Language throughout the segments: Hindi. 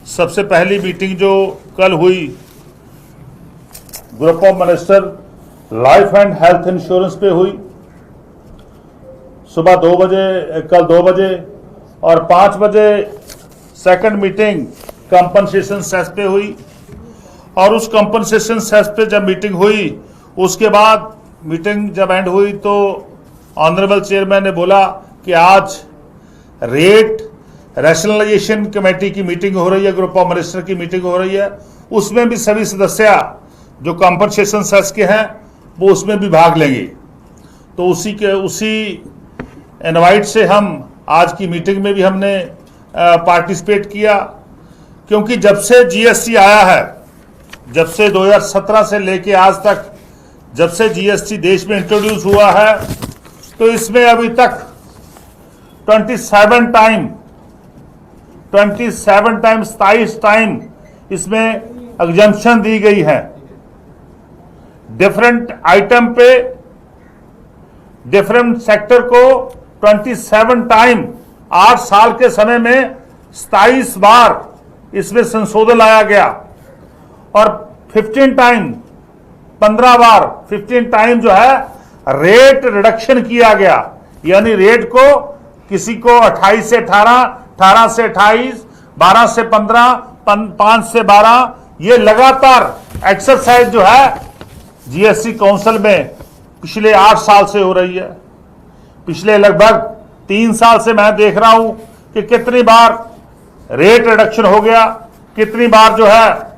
सबसे पहली मीटिंग जो कल हुई group of minister life and health insurance पे हुई, सुबह 2 बजे, कल 2 बजे, और 5 बजे सेकंड मीटिंग कंपनसेशन सेस पे हुई। और उस कंपनसेशन सेस पे जब मीटिंग हुई, उसके बाद मीटिंग जब एंड हुई तो ऑनरेबल चेयरमैन ने बोला कि आज रेट रैशनलाइजेशन कमेटी की मीटिंग हो रही है, ग्रुप ऑफ मिनिस्टर की मीटिंग हो रही है, उसमें भी सभी सदस्य जो कंपनसेशन सेस के हैं वो उसमें भी भाग लेंगे। तो उसी इनवाइट से हम आज की मीटिंग में भी हमने पार्टिसिपेट किया, क्योंकि जब से जीएसटी आया है, जब से 2017 से लेके आज तक जब से जीएसटी देश में इंट्रोड्यूस हुआ है, तो इसमें अभी तक 27 टाइम इसमें एग्जम्पशन दी गई है। डिफरेंट आइटम पे डिफरेंट सेक्टर को 27 टाइम 8 साल के समय में 27 बार इसमें संशोधन लाया गया, और 15 टाइम जो है रेट रिडक्शन किया गया। यानी रेट को किसी को 28 से 18, 18 से 28, 12 से 15, 5 से 12, ये लगातार एक्सरसाइज जो है जीएसटी काउंसिल में पिछले 8 साल से हो रही है। पिछले लगभग 3 साल से मैं देख रहा हूं कि कितनी बार रेट रिडक्शन हो गया, कितनी बार जो है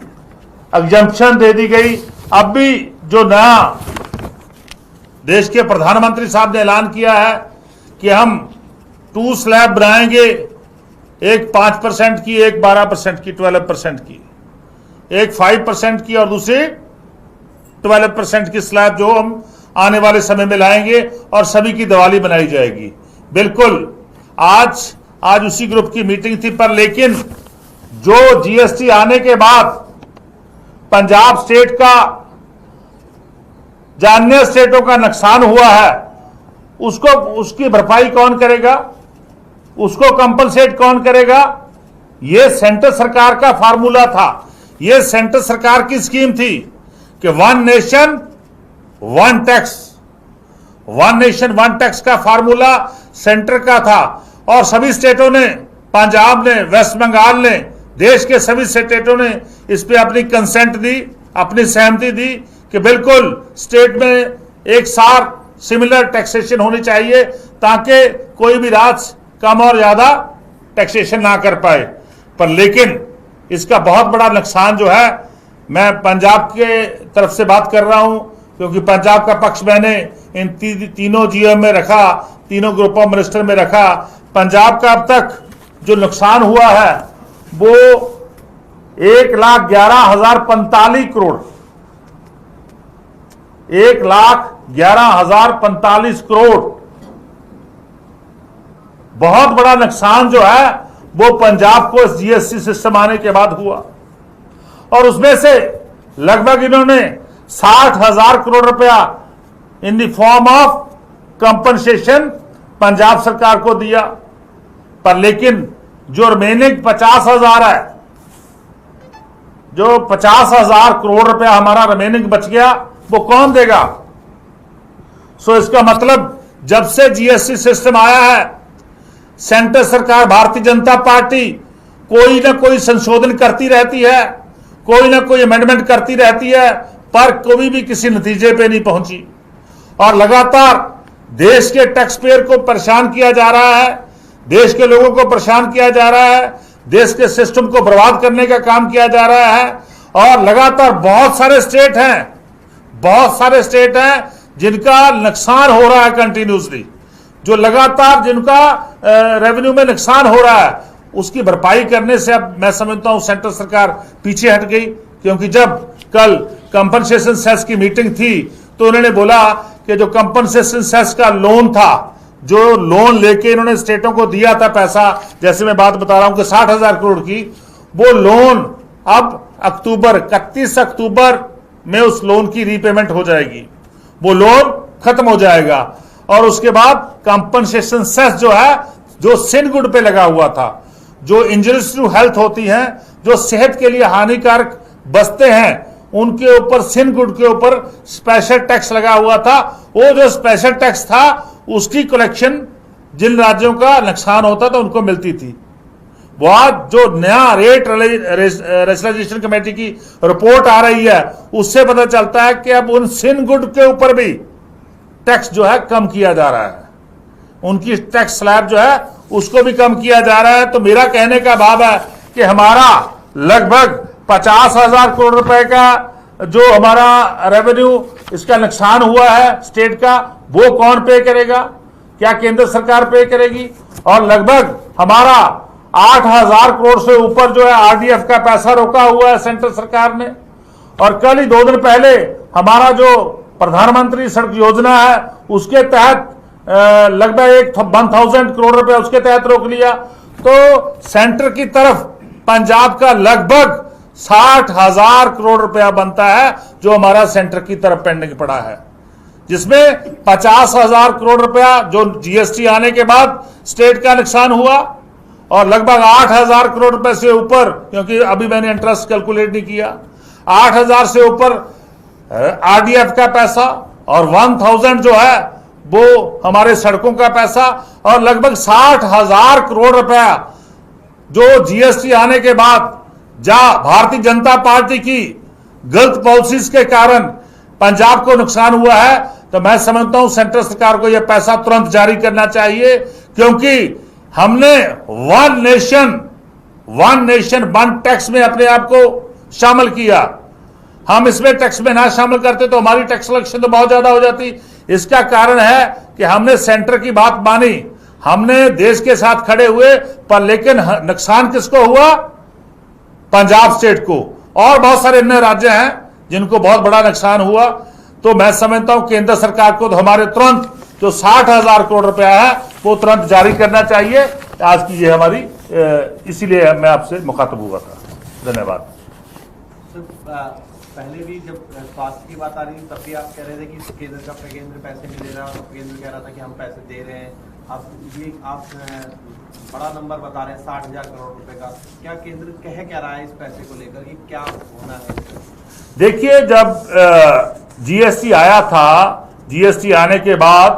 एग्जम्पशन दे दी गई। अब भी जो नया देश के प्रधानमंत्री साहब ने ऐलान किया है कि हम 2 स्लैब बनाएंगे, एक 5% की, एक 12% की, 12% की, एक 5% की और दूसरी 12% की स्लैब जो हम आने वाले समय में लाएंगे, और सभी की दिवाली बनाई जाएगी। बिल्कुल आज उसी ग्रुप की मीटिंग थी, पर लेकिन जो जीएसटी आने के बाद पंजाब स्टेट का जो अन्य स्टेटों का नुकसान हुआ है, उसकी भरपाई कौन करेगा, उसको कंपनसेट कौन करेगा? यह सेंट्रल सरकार का फार्मूला था, यह सेंट्रल सरकार की स्कीम थी कि 1 नेशन 1 टैक्स, 1 नेशन 1 टैक्स का फार्मूला सेंटर का था। और सभी स्टेटों ने, पंजाब ने, वेस्ट बंगाल ने, देश के सभी स्टेटों ने इस पे अपनी कंसेंट दी, अपनी सहमति दी कि बिल्कुल स्टेट में एक सार सिमिलर टैक्सेशन होनी चाहिए, ताकि कोई भी राज्य कम और ज्यादा टैक्सेशन ना कर पाए। पर लेकिन इसका बहुत बड़ा नुकसान जो है, मैं पंजाब के तरफ से बात कर रहा हूं, क्योंकि पंजाब का पक्ष मैंने इन तीनों जीओ में रखा, तीनों ग्रुप ऑफ मिनिस्टर में रखा। पंजाब का अब तक जो नुकसान हुआ है वो 1,11,045 करोड़, 1,11,045 करोड़ बहुत बड़ा नुकसान जो है वो पंजाब को इस जीएसटी सिस्टम आने के बाद हुआ। और उसमें से लगभग इन्होंने 60,000 करोड़ रुपया in the form of compensation Punjab सरकार को दिया। पर लेकिन जो रिमेनिंग 50,000 है, जो 50,000 करोड़ रुपया हमारा रिमेनिंग बच गया, वो कौन देगा? सो इसका मतलब जब से जीएसटी सिस्टम आया है, सेंट्रल सरकार भारतीय जनता पार्टी कोई ना कोई संशोधन करती रहती है, कोई ना कोई अमेंडमेंट करती रहती है, पर कभी भी किसी नतीजे पे नहीं पहुंची। और लगातार देश के टैक्स पेयर को परेशान किया जा रहा है, देश के लोगों को परेशान किया जा रहा है, देश के सिस्टम को बर्बाद करने का काम किया जा रहा है। और लगातार बहुत सारे स्टेट हैं जिनका नुकसान हो रहा है कंटिन्यूसली, जो लगातार जिनका रेवेन्यू में नुकसान हो रहा है, उसकी भरपाई करने से अब मैं समझता हूं सेंट्रल सरकार पीछे हट गई। क्योंकि जब कल कंपनसेशन सेस की मीटिंग थी तो उन्होंने बोला कि जो कंपनसेशन सेस का लोन था, जो लोन लेके इन्होंने स्टेटों को दिया था पैसा, जैसे मैं बात बता रहा हूं कि 60,000 करोड़ की, वो लोन अब 31 अक्टूबर में उस लोन की रीपेमेंट हो जाएगी, वो लोन खत्म हो जाएगा। और उसके बाद कंपनसेशन सेस जो है, जो सिनगुड पे लगा हुआ था, जो इंजरीज टू हेल्थ होती हैं, जो सेहत के लिए हानिकारक बसते हैं उनके ऊपर, सिनगुड के ऊपर स्पेशल टैक्स लगा हुआ था। वो जो स्पेशल टैक्स था उसकी कलेक्शन जिन राज्यों का नुकसान होता था उनको मिलती थी। वो आज जो नया रेट रेशनलाइजेशन कमेटी की रिपोर्ट आ रही है उससे पता चलता है कि अब उन सिनगुड के ऊपर भी टैक्स जो है कम किया जा रहा है, उनकी टैक्स स्लैब जो है उसको भी कम किया जा रहा है। तो मेरा कहने का भाव है कि हमारा लगभग 50,000 करोड़ रुपए का जो हमारा रेवेन्यू इसका नुकसान हुआ है स्टेट का, वो कौन पे करेगा? क्या केंद्र सरकार पे करेगी? और लगभग हमारा 8,000 करोड़ से ऊपर जो है आरडीएफ का पैसा रोका हुआ है सेंट्रल सरकार ने। और कल ही 2 दिन पहले हमारा जो प्रधानमंत्री सड़क योजना है उसके तहत लगभग 1,000 करोड़ रुपए उसके तहत रोक लिया। तो सेंटर की तरफ पंजाब का लगभग 60,000 करोड़ रुपया बनता है जो हमारा सेंटर की तरफ पेंडिंग पड़ा है, जिसमें 50,000 करोड़ रुपया जो जीएसटी आने के बाद स्टेट का नुकसान हुआ और लगभग 8,000 करोड़ रुपए से ऊपर, क्योंकि अभी मैंने इंटरेस्ट कैलकुलेट नहीं किया, 8,000 से ऊपर आरडीएफ का पैसा और 1,000 जो है वो हमारे सड़कों का पैसा और लगभग 60,000 करोड़ रुपया जो जीएसटी आने के बाद भारतीय जनता पार्टी की गलत पॉलिसीज के कारण पंजाब को नुकसान हुआ है। तो मैं समझता हूं सेंट्रल सरकार को यह पैसा तुरंत जारी करना चाहिए, क्योंकि हमने वन नेशन वन टैक्स में अपने आप को शामिल किया। हम इसमें टैक्स में ना शामिल करते तो हमारी टैक्स कलेक्शन तो बहुत ज्यादा हो जाती। इसका कारण है कि हमने सेंटर की बात मानी, हमने देश के साथ खड़े हुए, पर लेकिन नुकसान किसको हुआ? पंजाब स्टेट को। और बहुत सारे अन्य राज्य हैं जिनको बहुत बड़ा नुकसान हुआ। तो मैं समझता हूं केंद्र सरकार को तो हमारे तुरंत जो 60,000 करोड़ रुपया है वो तुरंत जारी करना चाहिए। आज की ये हमारी, इसीलिए मैं आपसे मुखातब हुआ था। धन्यवाद। पहले भी जब स्वास्थ्य की बात आ रही थी तब भी आप कह रहे थे कि केंद्र पैसे नहीं दे रहा और केंद्र कह रहा था कि हम पैसे दे रहे हैं। आप बड़ा नंबर बता रहे हैं 60,000 करोड़ रुपए का। क्या केंद्र कह रहा है इस पैसे को लेकर कि क्या होना है? देखिए, जब जीएसटी आया था, जीएसटी आने के बाद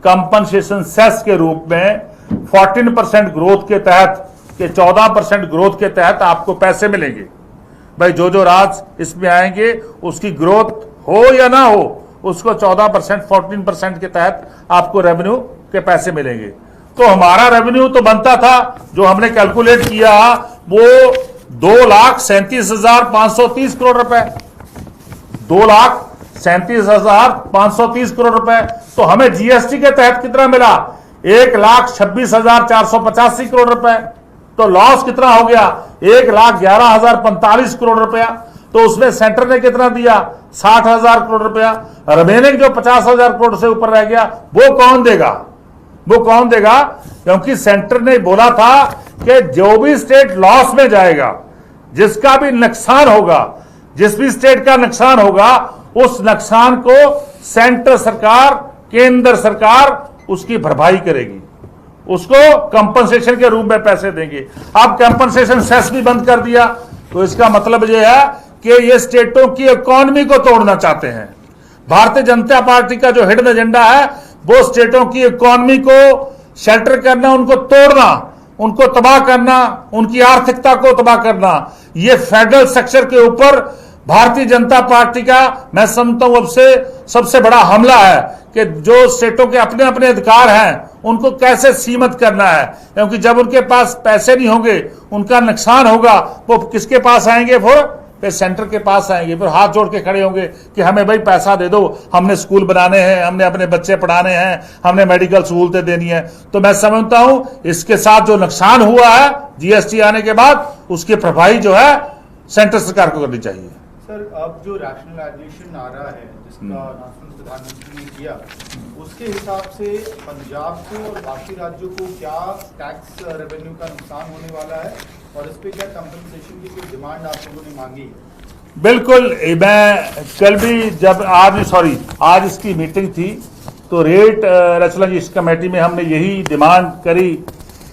कंपनसेशन सेस के रूप में 14% ग्रोथ के तहत, के 14% ग्रोथ के तहत आपको पैसे मिलेंगे। भाई जो राज्य इसमें आएंगे उसकी ग्रोथ हो या ना हो, उसको 14% 14% के तहत आपको रेवेन्यू के पैसे मिलेंगे। तो हमारा रेवेन्यू तो बनता था, जो हमने कैलकुलेट किया वो 2,37,530 करोड़ रुपए, 2,37,530 करोड़ रुपए। तो हमें जीएसटी के तहत कितना मिला? 1,26,485 करोड़ रुपए। तो लॉस कितना हो गया? 1,11,045 करोड़ रुपया। तो उसमें सेंटर ने कितना दिया? 60,000 करोड़ रुपया। रिमेनिंग जो 50,000 करोड़ से ऊपर रह गया वो कौन देगा? वो कौन देगा? क्योंकि सेंटर ने बोला था कि जो भी स्टेट लॉस में जाएगा, जिसका भी नुकसान होगा, जिस भी स्टेट का नुकसान होगा, उस नुकसान को सेंटर सरकार, केंद्र सरकार उसकी भरपाई करेगी, उसको कंपनसेशन के रूप में पैसे देंगे। अब कंपनसेशन सेस भी बंद कर दिया। तो इसका मतलब यह है कि ये स्टेटों की इकोनॉमी को तोड़ना चाहते हैं। भारतीय जनता पार्टी का जो हिडन एजेंडा है वो स्टेटों की इकोनॉमी को शेल्टर करना, उनको तोड़ना, उनको तबाह करना, उनकी आर्थिकता को तबाह करना। ये फेडरल स्ट्रक्चर के ऊपर भारतीय जनता पार्टी का, मैं समझता हूं, अब से सबसे बड़ा हमला है कि जो स्टेटों के अपने अपने अधिकार हैं उनको कैसे सीमित करना है। क्योंकि जब उनके पास पैसे नहीं होंगे, उनका नुकसान होगा, वो किसके पास आएंगे? फिर सेंटर के पास आएंगे, फिर हाथ जोड़ के खड़े होंगे कि हमें भाई पैसा दे दो, हमने स्कूल बनाने हैं, हमने अपने बच्चे पढ़ाने हैं, हमने मेडिकल सहूलतें देनी है। तो मैं समझता हूं इसके साथ जो नुकसान हुआ है जीएसटी आने के बाद, उसकी भरपाई जो है सेंटर सरकार को करनी चाहिए। सर, अब जो रैशनलाइजेशन आ रहा है जिसका अनाउंसमेंट प्रधानमंत्री ने किया, उसके हिसाब से पंजाब को और बाकी राज्यों को क्या टैक्स रेवेन्यू का नुकसान होने वाला है और इस पे क्या कंपनसेशन की कोई डिमांड आप लोगों ने मांगी है? बिल्कुल, मैं कल भी जब आज इसकी मीटिंग थी तो रेट रेशनलाइजेशन कमेटी में हमने यही डिमांड करी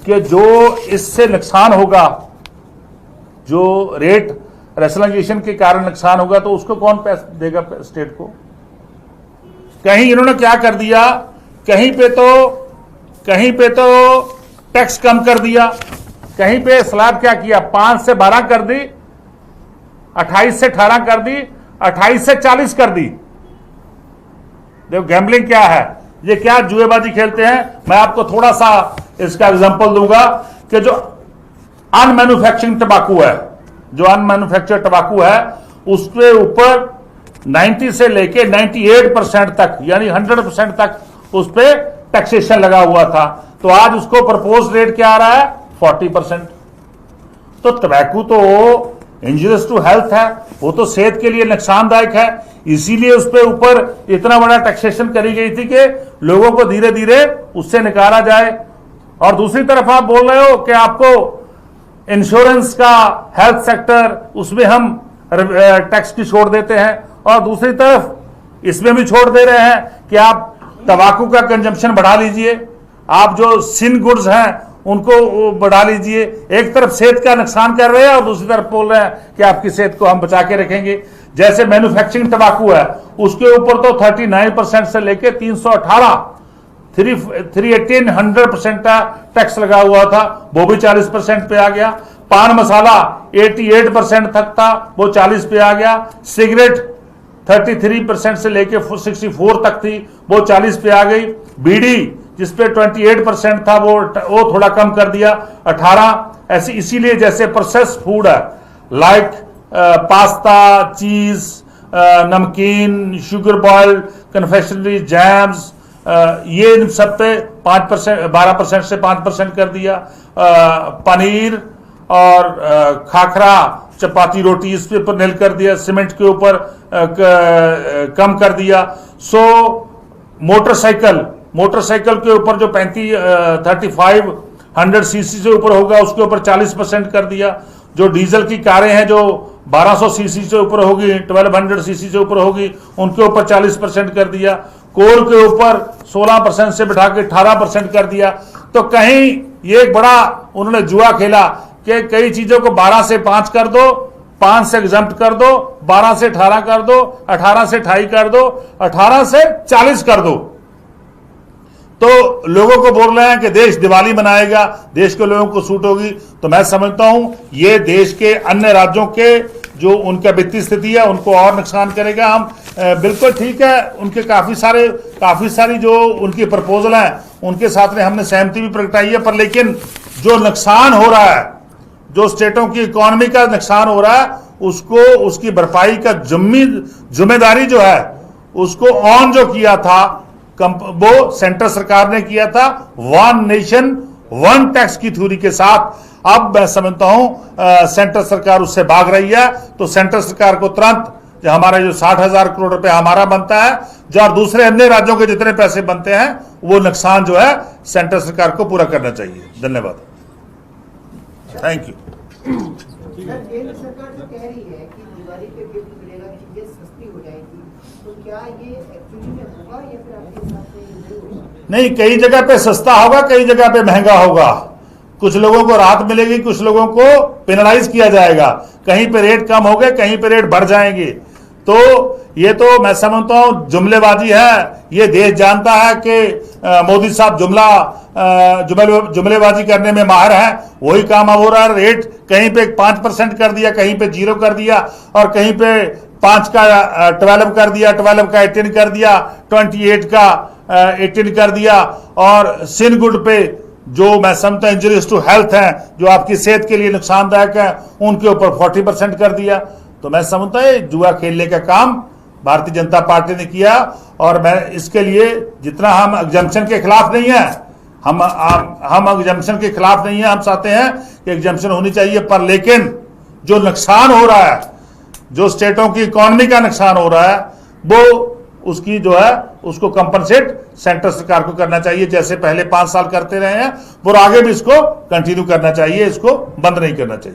कि जो इससे नुकसान होगा, जो रेट रैशनलाइजेशन के कारण नुकसान होगा तो उसको कौन पैसा देगा स्टेट को? कहीं इन्होंने क्या कर दिया, कहीं पे तो टैक्स कम कर दिया, कहीं पे स्लैब क्या किया 5 से 12 कर दी, 28 से 18 कर दी, 28 से 40 कर दी। देखो गैम्बलिंग क्या है, ये क्या जुएबाजी खेलते हैं। मैं आपको थोड़ा सा इसका एग्जांपल दूंगा कि जो अनमैन्युफैक्चरिंग टबाकू है, जो अनमैन्युफैक्चर्ड टबाकू है, उसके ऊपर 90 से लेके 98% तक यानी 100% तक उस पर टैक्सेशन लगा हुआ था। तो आज उसको प्रपोज रेट क्या आ रहा है 40%। तो टबैको तो इंजरियस टू हेल्थ है, वो तो सेहत के लिए नुकसानदायक है, इसीलिए उस पर ऊपर इतना बड़ा टैक्सेशन करी गई थी कि लोगों को धीरे धीरे उससे निकाला जाए। और दूसरी तरफ आप बोल रहे हो कि आपको इंश्योरेंस का, हेल्थ सेक्टर, उसमें हम टैक्स की छोड़ देते हैं, और दूसरी तरफ इसमें भी छोड़ दे रहे हैं कि आप तंबाकू का कंजम्पशन बढ़ा लीजिए, आप जो सिन गुड्स हैं उनको बढ़ा लीजिए। एक तरफ सेहत का नुकसान कर रहे हैं और दूसरी तरफ बोल रहे हैं कि आपकी सेहत को हम बचा के रखेंगे। जैसे मैन्युफैक्चरिंग तंबाकू है, उसके ऊपर तो 39% से लेके 318 318 100% का टैक्स लगा हुआ था, वो भी 40% पे आ गया। पान मसाला 88% तक था, वो 40 पे आ गया। सिगरेट 33% से लेके 64 तक थी, वो 40 पे आ गई। बीड़ी जिसपे 28% था वो थोड़ा कम कर दिया 18। ऐसे इसीलिए जैसे प्रोसेस फूड है लाइक पास्ता, चीज, नमकीन, शुगर बॉइल्ड, कन्फेक्शनरी, जैम्स, ये इन सब पे 5% 12% से 5% कर दिया। पनीर और खाखरा, चपाती, रोटी इस पे ऊपर नील कर दिया। सीमेंट के ऊपर कम कर दिया। मोटरसाइकिल के ऊपर जो 3500 सीसी से ऊपर होगा उसके ऊपर 40% कर दिया। जो डीजल की कारें हैं जो 1200 सीसी से ऊपर होगी, 1200 सीसी से ऊपर होगी, उनके ऊपर 40% कर दिया। कोल के ऊपर 16% से बिठा के 18% कर दिया। तो कहीं ये एक बड़ा उन्होंने जुआ खेला कि कई चीजों को 12 से 5 कर दो, 5 से एग्जम्प्ट कर दो, 12 से 18 कर दो, 18 से 28 कर दो, 18 से 40 कर दो। तो लोगों को बोल रहे हैं कि देश दिवाली मनाएगा, देश के लोगों को सूट होगी। तो मैं समझता हूं ये देश के अन्य राज्यों के जो उनका वित्तीय स्थिति है उनको और नुकसान करेगा। हम बिल्कुल ठीक है, उनके काफी सारी जो उनकी प्रपोजल है उनके साथ में हमने सहमति भी प्रगटाई है, पर लेकिन जो नुकसान हो रहा है, जो स्टेटों की इकोनॉमी का नुकसान हो रहा है, उसको उसकी भरपाई का जिम्मेदारी जो है उसको ऑन जो किया था वो सेंट्रल सरकार ने किया था, वन नेशन वन टैक्स की थ्योरी के साथ। अब मैं समझता हूं सेंट्रल सरकार उससे भाग रही है। तो सेंट्रल सरकार को तुरंत जो हमारा जो 60,000 करोड़ रुपए हमारा बनता है, जो और दूसरे अन्य राज्यों के जितने पैसे बनते हैं, वो नुकसान जो है सेंट्रल सरकार को पूरा करना चाहिए। धन्यवाद, थैंक यू। केंद्र सरकार जो कह रही है कि दिवाली पे गिफ्ट मिलेगा, चीजें सस्ती हो जाएगी, तो क्या ये एक्चुअली में होगा या फिर आपके हिसाब से नहीं होगा? नहीं, कई जगह पे सस्ता होगा, कई जगह पे महंगा होगा। कुछ लोगों को राहत मिलेगी, कुछ लोगों को पेनलाइज किया जाएगा। कहीं पे रेट कम हो गए, कहीं पे रेट बढ़ जाएंगे। तो ये तो मैं समझता हूं जुमलेबाजी है। ये देश जानता है कि मोदी साहब जुमलेबाजी करने में माहिर हैं। वही काम अब हो रहा है। रेट कहीं पे 5% कर दिया, कहीं पे 0 कर दिया, और कहीं पे 5 का 12 कर दिया, 12 का 18 कर दिया, 28 का 18 कर दिया। और सिन गुड पे जो मैं समझता हूं इंजरीज टू हेल्थ हैं, जो आपकी सेहत के लिए नुकसानदायक है, उनके ऊपर 40% कर दिया। तो मैं समझता हूं जुआ खेलने का काम भारतीय जनता पार्टी ने किया। और मैं इसके लिए जितना हम एग्जम्पशन के खिलाफ नहीं है, हम एग्जम्पशन के खिलाफ नहीं है, हम चाहते हैं कि एग्जम्पशन होनी चाहिए, पर लेकिन जो नुकसान हो रहा है, जो स्टेटों की इकोनॉमी का नुकसान हो रहा है, वो उसकी जो है उसको कंपनसेट सेंट्रल सरकार को करना चाहिए, जैसे पहले 5 साल करते रहे हैं, और आगे भी इसको कंटिन्यू करना चाहिए, इसको बंद नहीं करना चाहिए।